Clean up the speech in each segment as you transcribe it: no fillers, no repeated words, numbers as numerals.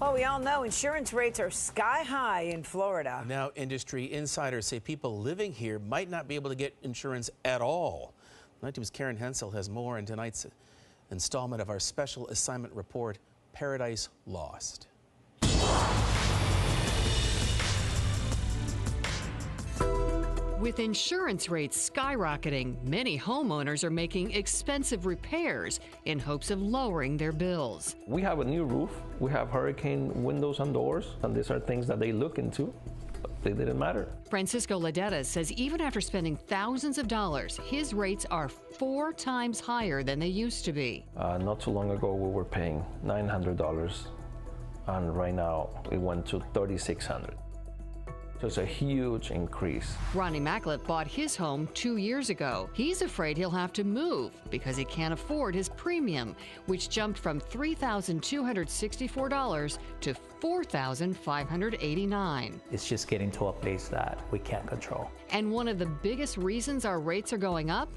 Well, we all know insurance rates are sky high in Florida. Now, industry insiders say people living here might not be able to get insurance at all. Night Team's Karen Hensel has more in tonight's installment of our special assignment report, Paradise Lost. With insurance rates skyrocketing, many homeowners are making expensive repairs in hopes of lowering their bills. We have a new roof, we have hurricane windows and doors, and these are things that they look into, but they didn't matter. Francisco Ledetta says even after spending thousands of dollars, his rates are 4 times higher than they used to be. Not too long ago, we were paying $900, and right now it went to $3,600. So it's a huge increase. Ronnie Macklett bought his home 2 years ago. He's afraid he'll have to move because he can't afford his premium, which jumped from $3,264 to $4,589. It's just getting to a place that we can't control. And one of the biggest reasons our rates are going up?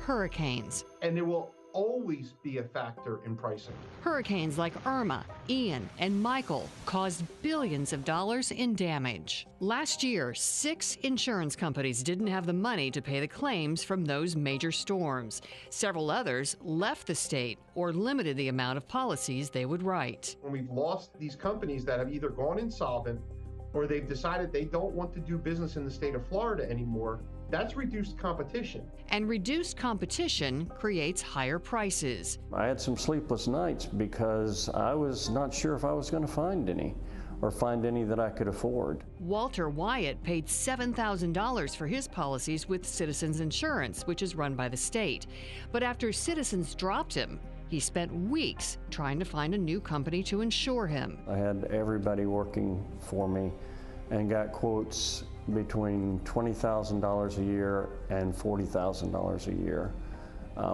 Hurricanes. And there will always be a factor in pricing. Hurricanes like Irma, Ian, and Michael caused billions of dollars in damage. Last year, 6 insurance companies didn't have the money to pay the claims from those major storms. Several others left the state or limited the amount of policies they would write. When we've lost these companies that have either gone insolvent or they've decided they don't want to do business in the state of Florida anymore, that's reduced competition. And reduced competition creates higher prices. I had some sleepless nights because I was not sure if I was going to find any or find any that I could afford. Walter Wyatt paid $7,000 for his policies with Citizens Insurance, which is run by the state. But after Citizens dropped him, he spent weeks trying to find a new company to insure him. I had everybody working for me and got quotes between $20,000 a year and $40,000 a year,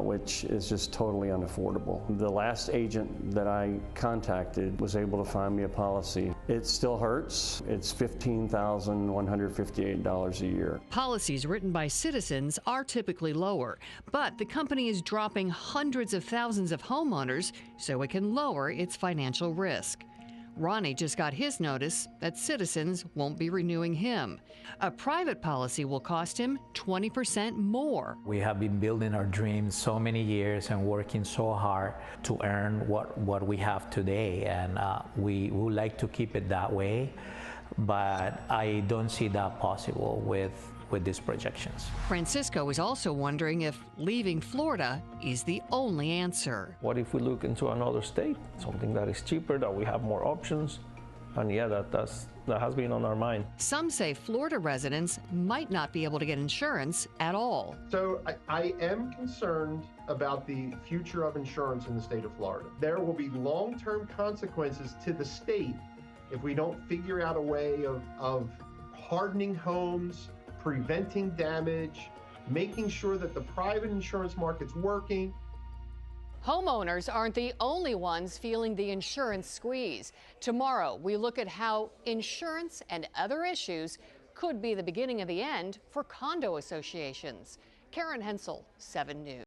which is just totally unaffordable. The last agent that I contacted was able to find me a policy. It still hurts. It's $15,158 a year. Policies written by Citizens are typically lower, but the company is dropping hundreds of thousands of homeowners so it can lower its financial risk. Ronnie just got his notice that Citizens won't be renewing him. A private policy will cost him 20% more. We have been building our dreams so many years and working so hard to earn what we have today, and we would like to keep it that way, but I don't see that possible with these projections. Francisco is also wondering if leaving Florida is the only answer. What if we look into another state, something that is cheaper, that we have more options? And yeah, that has been on our mind. Some say Florida residents might not be able to get insurance at all. So I am concerned about the future of insurance in the state of Florida. There will be long-term consequences to the state if we don't figure out a way of hardening homes, preventing damage, making sure that the private insurance market's working. Homeowners aren't the only ones feeling the insurance squeeze. Tomorrow, we look at how insurance and other issues could be the beginning of the end for condo associations. Karen Hensel, 7 News.